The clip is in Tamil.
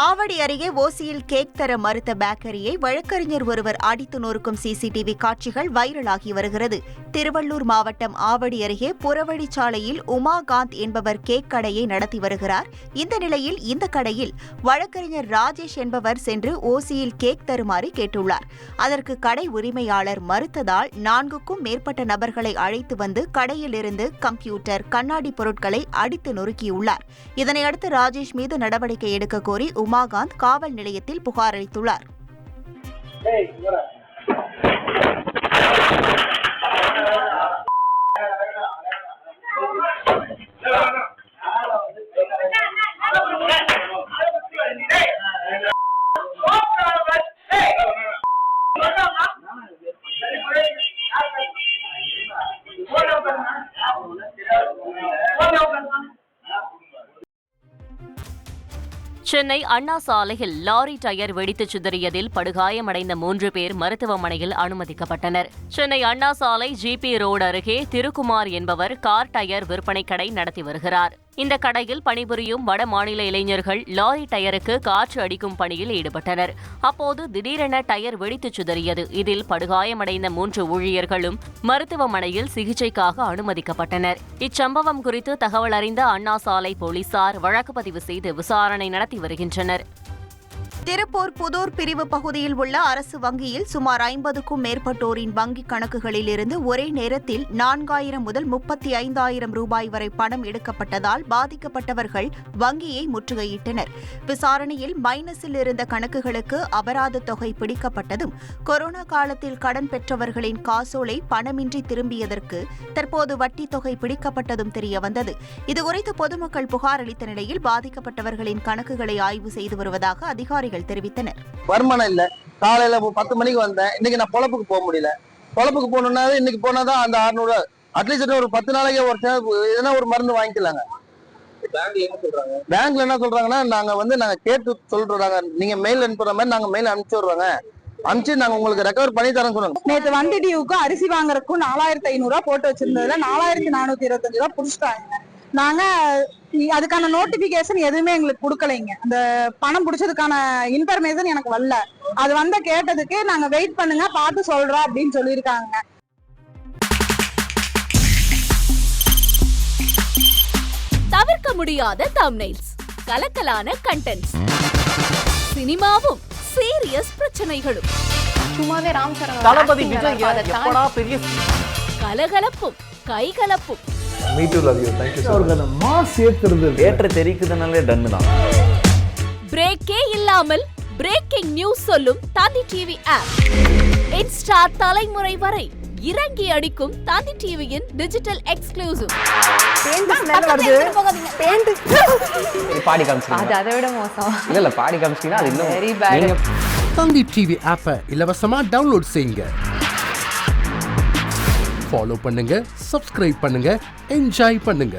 ஆவடி அருகே ஓசியில் கேக் தர மறுத்த பேக்கரியை வழக்கறிஞர் ஒருவர் அடித்து நொறுக்கும் சிசிடிவி காட்சிகள் வைரலாகி வருகிறது. திருவள்ளூர் மாவட்டம் ஆவடி அருகே புறவழிச்சாலையில் உமாகாந்த் என்பவர் கேக் கடையை நடத்தி வருகிறார். இந்த நிலையில் இந்த கடையில் வழக்கறிஞர் ராஜேஷ் என்பவர் சென்று ஓசியில் கேக் தருமாறு கேட்டுள்ளார். அதற்கு கடை உரிமையாளர் மறுத்ததால் 4க்கும் மேற்பட்ட நபர்களை அழைத்து வந்து கடையிலிருந்து கம்ப்யூட்டர், கண்ணாடி பொருட்களை அடித்து நொறுக்கியுள்ளார். இதனையடுத்து ராஜேஷ் மீது நடவடிக்கை எடுக்க கோரி உமாகாந்த் காவல் நிலையத்தில் புகார் அளித்துள்ளார். சென்னை அண்ணா சாலையில் லாரி டயர் வெடித்து சிதறியதில் படுகாயமடைந்த 3 பேர் மருத்துவமனையில் அனுமதிக்கப்பட்டனர். சென்னை அண்ணா சாலை ஜிபி ரோடு அருகே திருக்குமார் என்பவர் கார் டயர் விற்பனை கடை நடத்தி வருகிறார். இந்த கடையில் பணிபுரியும் வட மாநில இளைஞர்கள் லாரி டயருக்கு காற்று அடிக்கும் பணியில் ஈடுபட்டனர். அப்போது திடீரென டயர் வெடித்து சிதறியது. இதில் படுகாயமடைந்த 3 ஊழியர்களும் மருத்துவமனையில் சிகிச்சைக்காக அனுமதிக்கப்பட்டனர். இச்சம்பவம் குறித்து தகவல் அறிந்த அண்ணா சாலை போலீசார் வழக்கு பதிவு செய்து விசாரணை நடத்தி வருகின்றனர். திருப்பூர் புதூர் பிரிவு பகுதியில் உள்ள அரசு வங்கியில் சுமார் 50க்கும் மேற்பட்டோரின் வங்கிக் கணக்குகளில் இருந்து ஒரே நேரத்தில் 4000 முதல் 35,000 ரூபாய் வரை பணம் எடுக்கப்பட்டதால் பாதிக்கப்பட்டவர்கள் வங்கியை முற்றுகையிட்டனர். விசாரணையில் மைனஸில் இருந்த கணக்குகளுக்கு அபராத தொகை பிடிக்கப்பட்டதும் கொரோனா காலத்தில் கடன் பெற்றவர்களின் காசோலை பணமின்றி திரும்பியதற்கு தற்போது வட்டி தொகை பிடிக்கப்பட்டதும் தெரியவந்தது. இதுகுறித்து பொதுமக்கள் புகார் அளித்த நிலையில் பாதிக்கப்பட்டவர்களின் கணக்குகளை ஆய்வு செய்து வருவதாக அதிகாரிகள் தெரிவித்தனர். வருமானம் இல்ல, காலையில 10 மணிக்கு வந்தேன். இன்னைக்கு நான் பொழப்புக்கு போக முடியல. பொழப்புக்கு போகணும்னா இன்னைக்கு போனாதான் அந்த 600 அட்லீஸ்ட் ஒரு 10 நாளைக்கு எதனா ஒரு மருந்து வாங்கிக்கலாங்க. பேங்க்ல என்ன சொல்றாங்கன்னா நாங்க கேட்டு சொல்றாங்க, நீங்க மெயில் அனுப்புற மாதிரி நாங்க மெயில் அனுப்பிச்சு விடுறாங்க, அனுப்பிச்சு நாங்க உங்களுக்கு ரெக்கவர் பண்ணி தரேன்னு சொன்னாங்க. நேற்று வண்டி டியூக்கும் அரிசி வாங்குறதுக்கும் 4500 ரூபாய் போட்டு வச்சிருந்ததுல 4425 ரூபாய் புடிச்சிட்டாங்க. நாங்க அதுக்கான நோட்டிபிகேஷன் எதுவுமே எங்களுக்கு கொடுக்கலைங்க. அந்த பணம் புடிச்சதுக்கான இன்ஃபர்மேஷன் எனக்கு வரல. அது வந்த கேட்டதுக்கு நாங்க வெயிட் பண்ணுங்க, பார்த்து சொல்றோம் அப்படின்னு சொல்லியிருக்காங்க. தவிர்க்க முடியாத தம்ப்நெயில்ஸ், கலக்கலான கண்டென்ட்ஸ், சினிமாவும் சீரியஸ் பிரச்சனைகளும், சும்மாவே ராம் சரண் தளபதி விஜய் எப்படா பெரிய கலகலப்பும் கைகலப்பும். Me too love you, thank you sir. அவர்களை மாஸ் ஏத்துறது ஏற்ற தெரிக்குதுனாலே டன் தான். பிரேக்கே இல்லாமல் பிரேக்கிங் நியூஸ் சொல்லும் தந்தி டிவி ஆப். இன்ஸ்டா தலைமுறை வரை இறங்கி அடிக்கும் தந்தி டிவியின் டிஜிட்டல் எக்ஸ்க்ளூசிவ். பாடி காமிச்சீங்க, அது அதை விட மோசம். இல்ல பாடி காமிச்சீங்கன்னா அது இன்னும் வெரி பேட். தந்தி டிவி ஆப்பை இலவசமா டவுன்லோட் செய்யுங்க. ஃபாலோ பண்ணுங்க, சப்ஸ்கிரைப் பண்ணுங்க, என்ஜாய் பண்ணுங்க.